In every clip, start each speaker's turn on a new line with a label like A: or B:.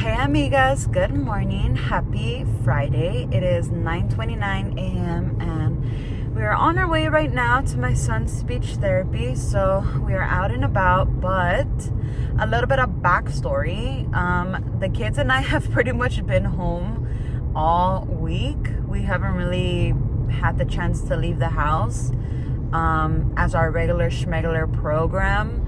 A: Hey amigas, good morning. Happy Friday. It is 9:29 a.m. and we are on our way right now to my son's speech therapy. So we are out and about, but a little bit of backstory. The kids and I have pretty much been home all week. We haven't really had the chance to leave the house as our regular schmegular program.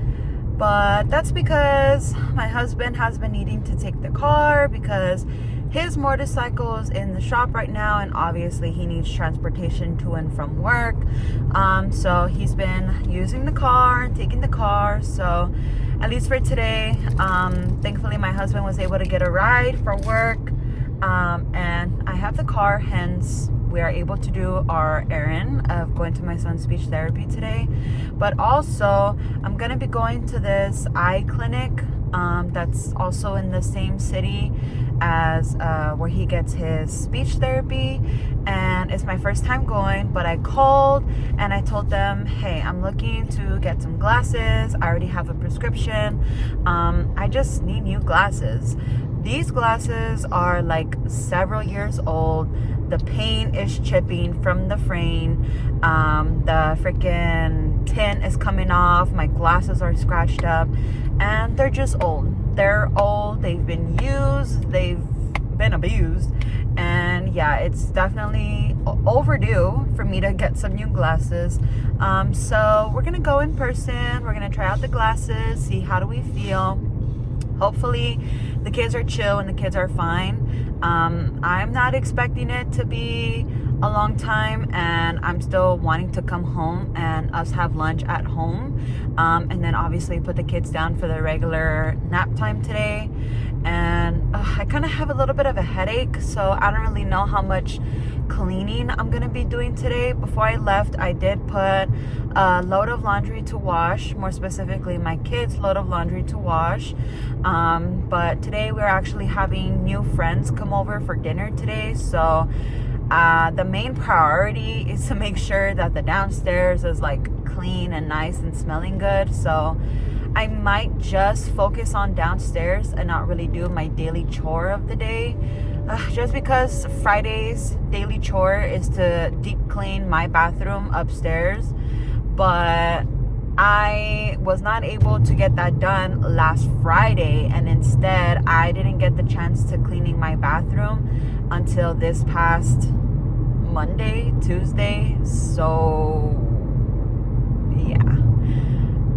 A: But that's because my husband has been needing to take the car because his motorcycle is in the shop right now, and obviously he needs transportation to and from work. So he's been using the car and taking the car. So at least for today, thankfully my husband was able to get a ride for work, and I have the car, hence we are able to do our errand of going to my son's speech therapy today. But also I'm gonna be going to this eye clinic that's also in the same city as where he gets his speech therapy, and it's my first time going. But I called and I told them, hey, I'm looking to get some glasses. I already have a prescription. I just need new glasses. These glasses are like several years old. The paint is chipping from the frame. The freaking tint is coming off. My glasses are scratched up, and they're just old. They're old. They've been used. They've been abused. And yeah, it's definitely overdue for me to get some new glasses. So we're gonna go in person. We're gonna try out the glasses, see how do we feel. Hopefully the kids are chill and the kids are fine. I'm not expecting it to be a long time, and I'm still wanting to come home and us have lunch at home, and then obviously put the kids down for the regular nap time today. And I kind of have a little bit of a headache, so I don't really know how much cleaning I'm gonna be doing today. Before I left, I did put a load of laundry to wash, more specifically my kids' load of laundry to wash. But today we're actually having new friends come over for dinner today, so the main priority is to make sure that the downstairs is like clean and nice and smelling good. So I might just focus on downstairs and not really do my daily chore of the day, just because Friday's daily chore is to deep clean my bathroom upstairs. But I was not able to get that done last Friday, and instead I didn't get the chance to cleaning my bathroom until this past Monday, Tuesday. So yeah,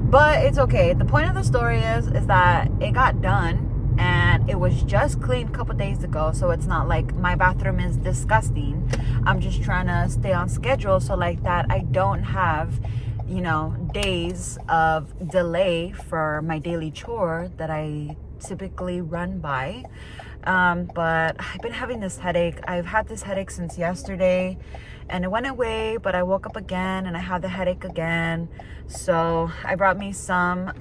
A: but it's okay. The point of the story is that it got done, and it was just cleaned a couple days ago. So it's not like my bathroom is disgusting. I'm just trying to stay on schedule, so like that I don't have, days of delay for my daily chore that I typically run by. But I've been having this headache. I've had this headache since yesterday, and it went away, but I woke up again and I had the headache again. So I brought me some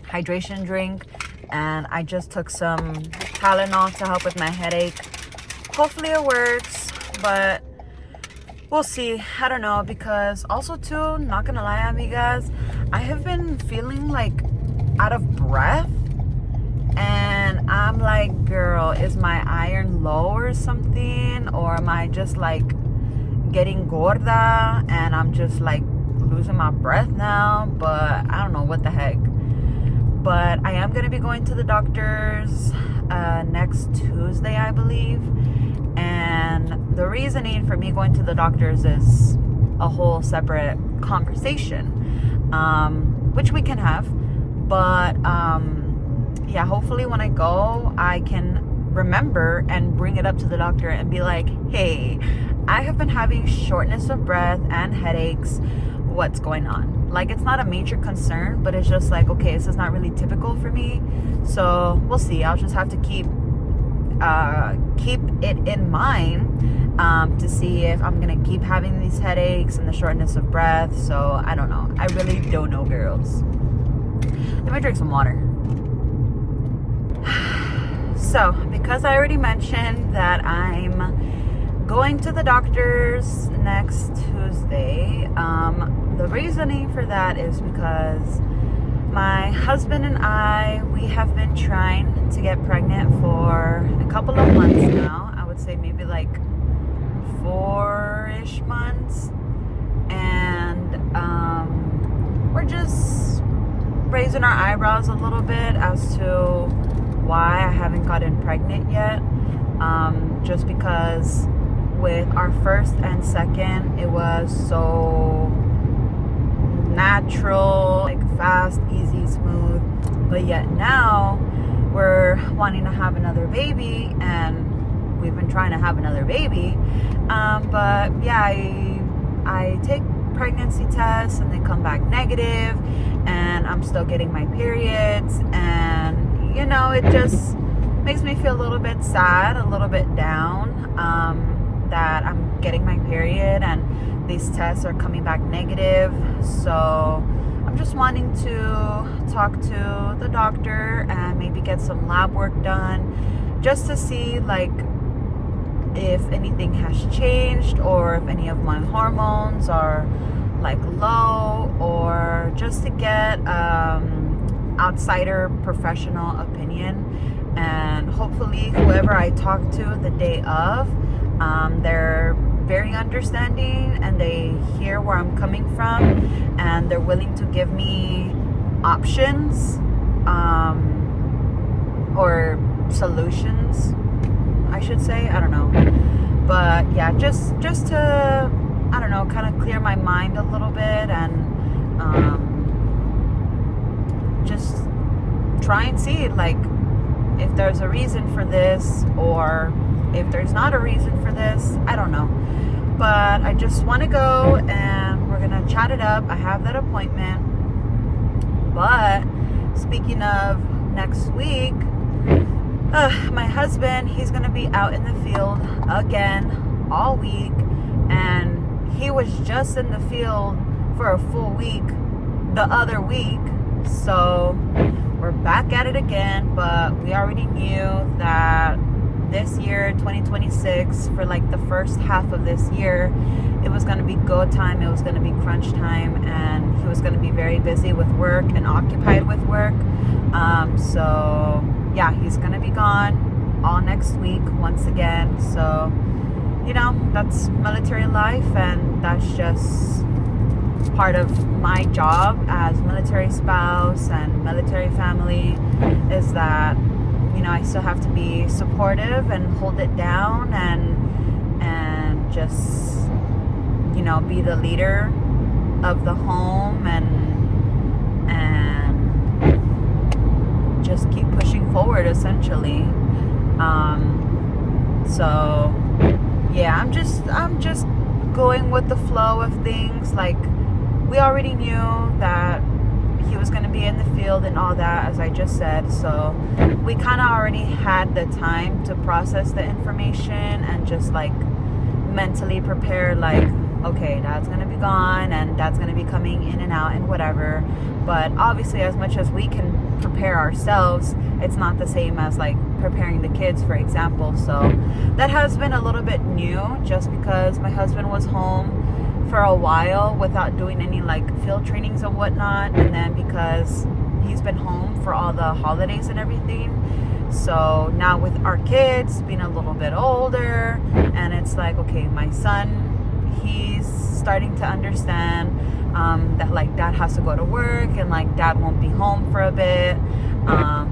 A: hydration drink, and I just took some Tylenol to help with my headache. Hopefully it works, but we'll see. I don't know, because also too, not gonna lie, amigas, I have been feeling like out of breath, and I'm like, girl, is my iron low or something, or am I just like getting gorda and I'm just like losing my breath now? But I don't know what the heck. But I am gonna be going to the doctor's next Tuesday, I believe. And the reasoning for me going to the doctor's is a whole separate conversation, which we can have. But yeah, hopefully when I go, I can remember and bring it up to the doctor and be like, hey, I have been having shortness of breath and headaches. What's going on? Like, it's not a major concern, but it's just like, okay, this is not really typical for me. So we'll see. I'll just have to keep it in mind to see if I'm gonna keep having these headaches and the shortness of breath. So I don't know. I really don't know, girls. Let me drink some water. So because I already mentioned that I'm going to the doctor's next Tuesday, the reasoning for that is because my husband and I, we have been trying to get pregnant couple of months now. I would say maybe like 4-ish months. And we're just raising our eyebrows a little bit as to why I haven't gotten pregnant yet. Just because with our first and second, it was so natural, like fast, easy, smooth. But yet now we're wanting to have another baby, and we've been trying to have another baby. But yeah, I take pregnancy tests and they come back negative, and I'm still getting my periods, and you know, it just makes me feel a little bit sad, a little bit down, that I'm getting my period and these tests are coming back negative. So I'm just wanting to talk to the doctor and maybe get some lab work done, just to see like if anything has changed, or if any of my hormones are like low, or just to get outsider professional opinion. And hopefully whoever I talk to the day of, they're very understanding and they hear where I'm coming from, and they're willing to give me options, or solutions, I should say. I don't know. But yeah, just to, I don't know, kind of clear my mind a little bit, and just try and see like if there's a reason for this, or if there's not a reason for this. I don't know. But I just want to go and we're going to chat it up. I have that appointment. But speaking of next week, my husband, he's going to be out in the field again all week. And he was just in the field for a full week the other week. So we're back at it again. But we already knew that this year, 2026, for like the first half of this year, it was going to be go time, it was going to be crunch time, and he was going to be very busy with work and occupied with work. So yeah, he's going to be gone all next week once again. So, you know, that's military life, and that's just part of my job as military spouse and military family, is that, you know, I still have to be supportive and hold it down, and just, you know, be the leader of the home, and just keep pushing forward, essentially. So yeah, I'm just going with the flow of things. Like, we already knew that he was going to be in the field and all that, as I just said. So we kind of already had the time to process the information and just like mentally prepare, like, okay, dad's going to be gone and dad's going to be coming in and out and whatever. But obviously, as much as we can prepare ourselves, it's not the same as like preparing the kids, for example. So that has been a little bit new, just because my husband was home for a while without doing any like field trainings and whatnot, and then because he's been home for all the holidays and everything. So now with our kids being a little bit older, and it's like, okay, my son, he's starting to understand that like dad has to go to work, and like dad won't be home for a bit,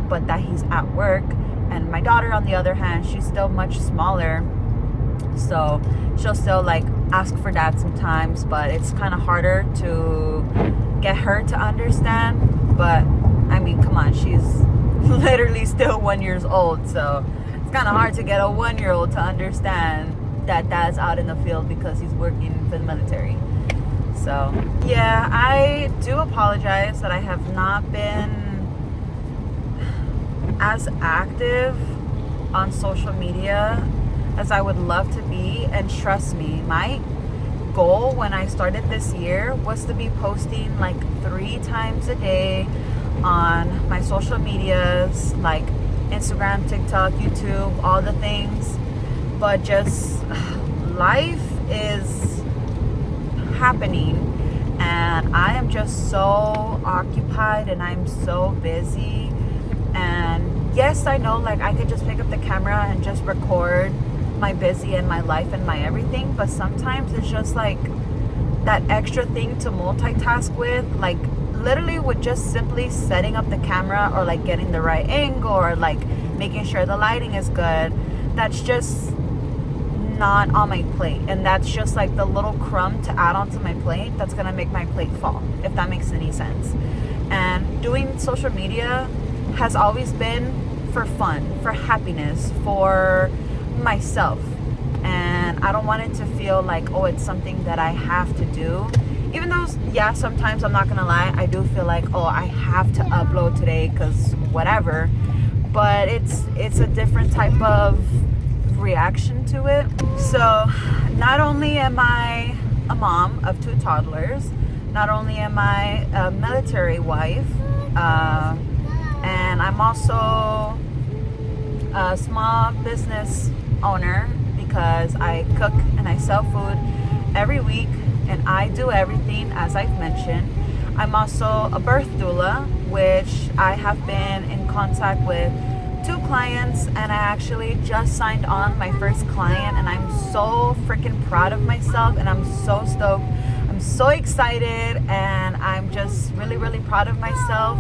A: but that he's at work. And my daughter, on the other hand, she's still much smaller, so she'll still like ask for dad sometimes, but it's kind of harder to get her to understand. But I mean, come on, she's literally still 1 year old, so it's kind of hard to get a 1-year-old to understand that dad's out in the field because he's working for the military. So yeah, I do apologize that I have not been as active on social media as I would love to be. And trust me, my goal when I started this year was to be posting like 3 times a day on my social medias, like Instagram, TikTok, YouTube, all the things. But just life is happening, and I am just so occupied and I'm so busy. And yes, I know, like, I could just pick up the camera and just record my busy and my life and my everything, but sometimes it's just like that extra thing to multitask with, like literally with just simply setting up the camera or like getting the right angle or like making sure the lighting is good. That's just not on my plate, and that's just like the little crumb to add onto my plate that's gonna make my plate fall, if that makes any sense. And doing social media has always been for fun, for happiness, for myself, and I don't want it to feel like, oh, it's something that I have to do. Even though, yeah, sometimes, I'm not gonna lie, I do feel like, oh, I have to upload today because whatever, but it's a different type of reaction to it. So not only am I a mom of 2 toddlers, not only am I a military wife, and I'm also a small business owner because I cook and I sell food every week, and I do everything as I've mentioned. I'm also a birth doula, which I have been in contact with 2 clients, and I actually just signed on my first client, and I'm so freaking proud of myself, and I'm so stoked. I'm so excited, and I'm just really, really proud of myself,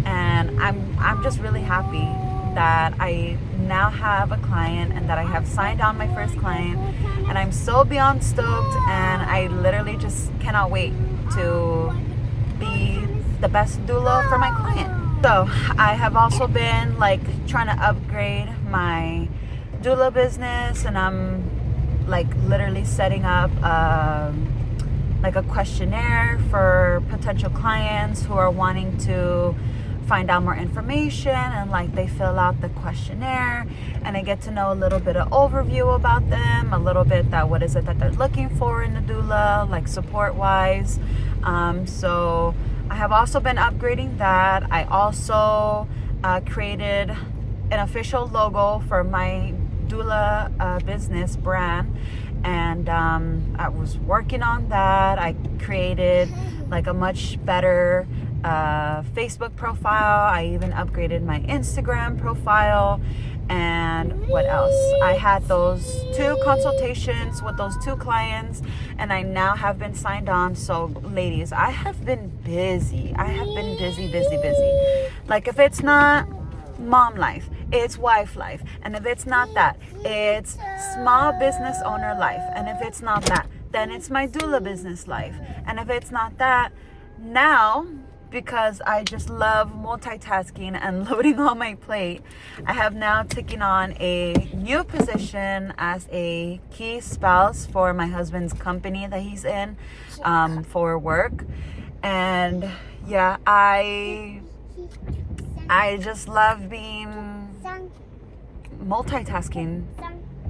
A: and I'm just really happy that I now have a client and that I have signed on my first client, and I'm so beyond stoked, and I literally just cannot wait to be the best doula for my client. So I have also been like trying to upgrade my doula business, and I'm like literally setting up like a questionnaire for potential clients who are wanting to find out more information, and like they fill out the questionnaire and I get to know a little bit of overview about them, a little bit that what is it that they're looking for in a doula, like support wise. So I have also been upgrading that. I also created an official logo for my doula business brand, and I was working on that. I created like a much better Facebook profile. I even upgraded my Instagram profile. And what else? I had those 2 consultations with those 2 clients, and I now have been signed on. So ladies, I have been busy. I have been busy. Like, if it's not mom life, it's wife life. And if it's not that, it's small business owner life. And if it's not that, then it's my doula business life. And if it's not that, now, because I just love multitasking and loading on my plate, I have now taken on a new position as a key spouse for my husband's company that he's in for work. And yeah, I just love being multitasking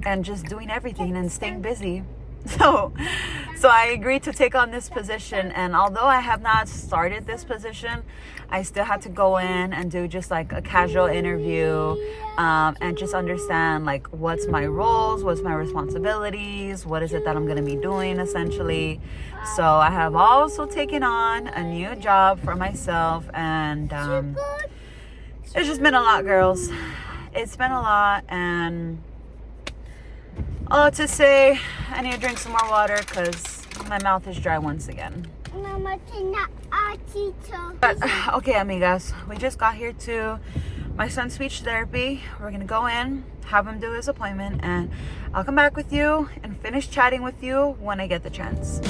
A: and just doing everything and staying busy. So I agreed to take on this position, and although I have not started this position, I still had to go in and do just like a casual interview, and just understand like what's my roles, what's my responsibilities, what is it that I'm going to be doing essentially. So I have also taken on a new job for myself, and it's just been a lot, girls. It's been a lot, and all to say, I need to drink some more water because my mouth is dry once again. But, okay, amigas, we just got here to my son's speech therapy. We're going to go in, have him do his appointment, and I'll come back with you and finish chatting with you when I get the chance.